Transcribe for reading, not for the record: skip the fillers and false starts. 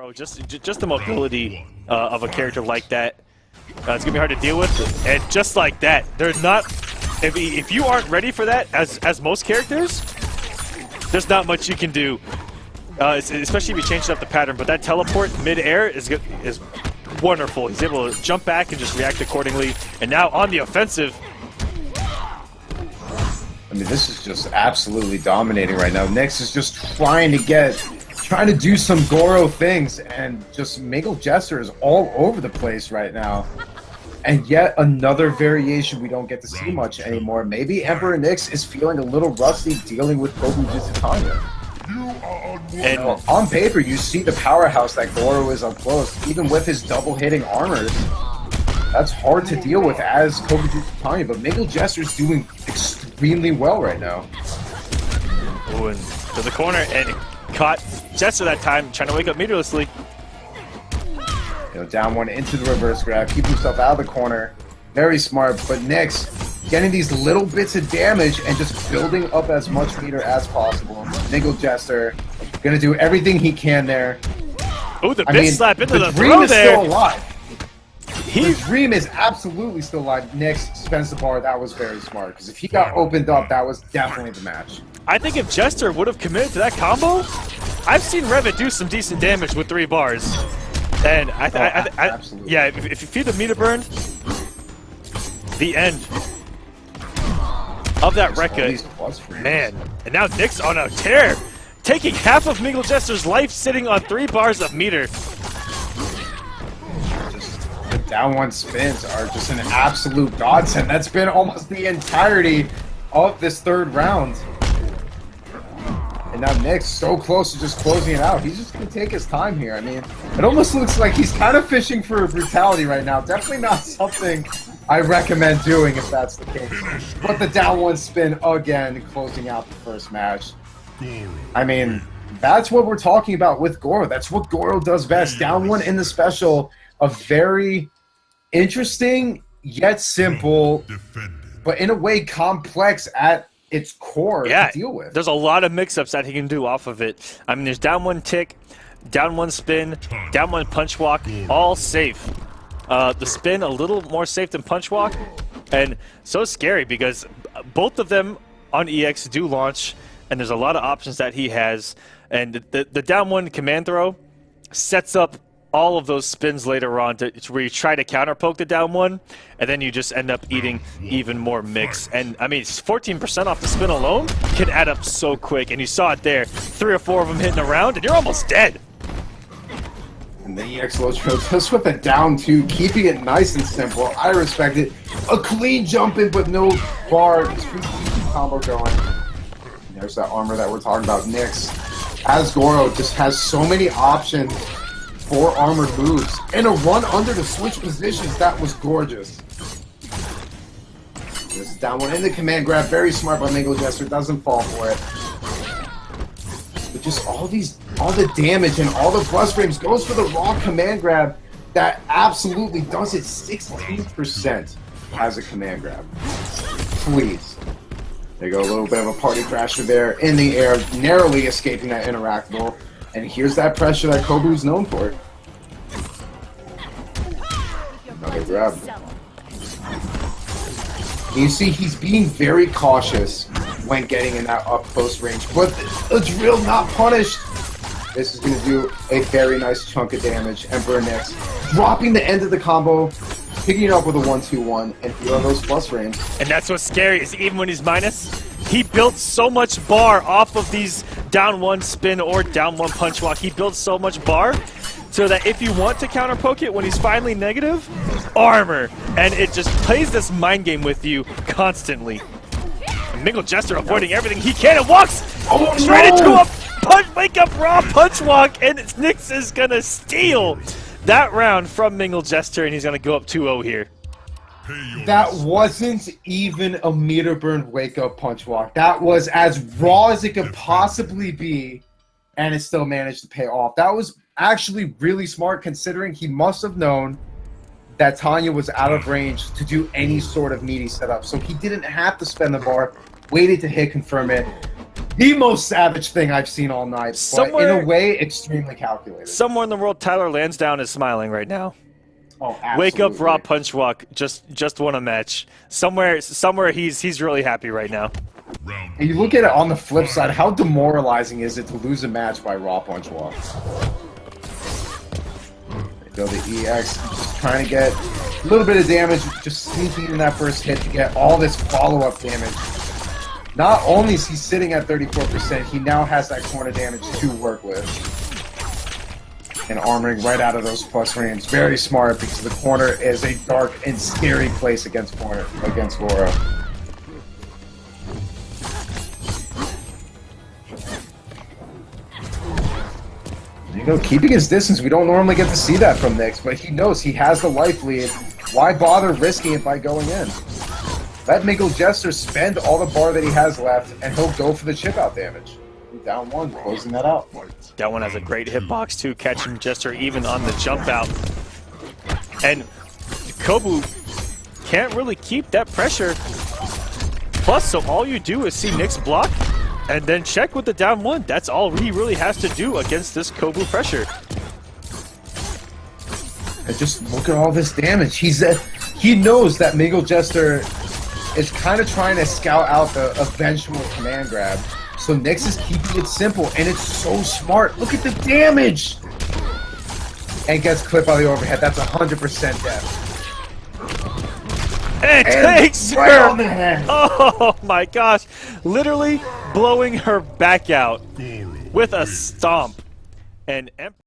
Goro, just the mobility of a character like that, it's gonna be hard to deal with. And just like that, they're not. If you aren't ready for that, as most characters, there's not much you can do. Especially if you change up the pattern. But that teleport mid-air is wonderful. He's able to jump back and just react accordingly. And now on the offensive. I mean, this is just absolutely dominating right now. Knicks is just trying to do some Goro things, and just Mingled Jester is all over the place right now. And yet another variation we don't get to see much anymore. Maybe Emperor Knicks is feeling a little rusty dealing with Kombat Tanya. And on paper, you see the powerhouse that Goro is up close, even with his double hitting armors. That's hard to deal with as Kombat Tanya, but Mingled Jester's doing extremely well right now. Oh, and to the corner, and caught Jester that time, trying to wake up meterlessly. You know, down one into the reverse grab, keep himself out of the corner. Very smart, but Knicks getting these little bits of damage and just building up as much meter as possible. Mingled Jester gonna do everything he can there. Oh, the bit slap into the Dream throw is there. still alive. The Dream is absolutely still alive. Knicks spends the bar. That was very smart, because if he got opened up, that was definitely the match. I think if Jester would have committed to that combo, I've seen Revit do some decent damage with 3 bars. And yeah, if you feed the meter burn, the end of that Rekka, man. And now Knicks on a tear, taking half of Mingled Jester's life, sitting on 3 bars of meter. The down one spins are just an absolute godsend. That's been almost the entirety of this 3rd round. And now Knicks so close to just closing it out. He's just going to take his time here. I mean, it almost looks like he's kind of fishing for brutality right now. Definitely not something I recommend doing if that's the case. But the down one spin again, closing out the first match. I mean, that's what we're talking about with Goro. That's what Goro does best. Down one in the special. A very interesting yet simple, but in a way complex at its core to deal with. There's a lot of mix-ups that he can do off of it. I mean, there's down one tick, down one spin, down one punch walk, all safe. The spin a little more safe than punch walk, and so scary because both of them on EX do launch, and there's a lot of options that he has. And the down one command throw sets up all of those spins later on to where you try to counter poke the down one, and then you just end up eating even more mix. And I mean, 14% off the spin alone can add up so quick, and you saw it there. 3 or 4 of them hitting around, and you're almost dead. And the EX low trail just with a down 2, keeping it nice and simple. I respect it. A clean jump in, but no bar. Combo going. And there's that armor that we're talking about. Knicks, as Goro, just has so many options for armored moves, and a run under the switch positions that was gorgeous. This down one in the command grab, very smart by Mingled Jester, doesn't fall for it. But just all the damage and all the bus frames goes for the raw command grab that absolutely does it 16% as a command grab. Please. There you go, a little bit of a party crasher there in the air, narrowly escaping that interactable. And here's that pressure that Kobu's known for. Another grab. You see, he's being very cautious when getting in that up-close range, but the drill not punished. This is going to do a very nice chunk of damage. Emperor Knicks dropping the end of the combo, picking it up with a 1-2-1, and feeling those plus frames. And that's what's scary, is even when he's minus, he built so much bar off of these down one spin or down one punch walk. He built so much bar so that if you want to counter poke it when he's finally negative, armor. And it just plays this mind game with you constantly. And Mingled Jester avoiding everything he can and walks straight into a wake up raw punch walk, and Knicks is gonna steal that round from Mingled Jester, and he's gonna go up 2-0 here. That wasn't even a meter burn wake-up punch walk. That was as raw as it could possibly be, and it still managed to pay off. That was actually really smart, considering he must have known that Tanya was out of range to do any sort of meaty setup. So he didn't have to spend the bar, waited to hit confirm it. The most savage thing I've seen all night, but in Somewhere- a way, extremely calculated. Somewhere in the world, Tyler Lansdowne is smiling right now. Oh, absolutely. Wake up, raw punch walk. Just won a match. Somewhere he's really happy right now. And you look at it on the flip side, how demoralizing is it to lose a match by raw punch walk? Go the EX, just trying to get a little bit of damage, just sneaking in that first hit to get all this follow-up damage. Not only is he sitting at 34%, he now has that corner damage to work with. And armoring right out of those plus frames. Very smart, because the corner is a dark and scary place against Goro. You know, keeping his distance, we don't normally get to see that from Knicks, but he knows he has the life lead. Why bother risking it by going in? Let Mingled Jester spend all the bar that he has left, and he'll go for the chip-out damage. Down one, closing that out. That one has a great hitbox too, catching Jester even on the jump out. And Kobu can't really keep that pressure. Plus, so all you do is see Knicks block, and then check with the down one. That's all he really has to do against this Kobu pressure. And just look at all this damage. He knows that Mingled Jester is kind of trying to scout out the eventual command grab. So Knicks is keeping it simple, and it's so smart. Look at the damage! And gets clipped by the overhead. That's 100% death. And it takes right her! on the head. Oh my gosh! Literally blowing her back out with a stomp. And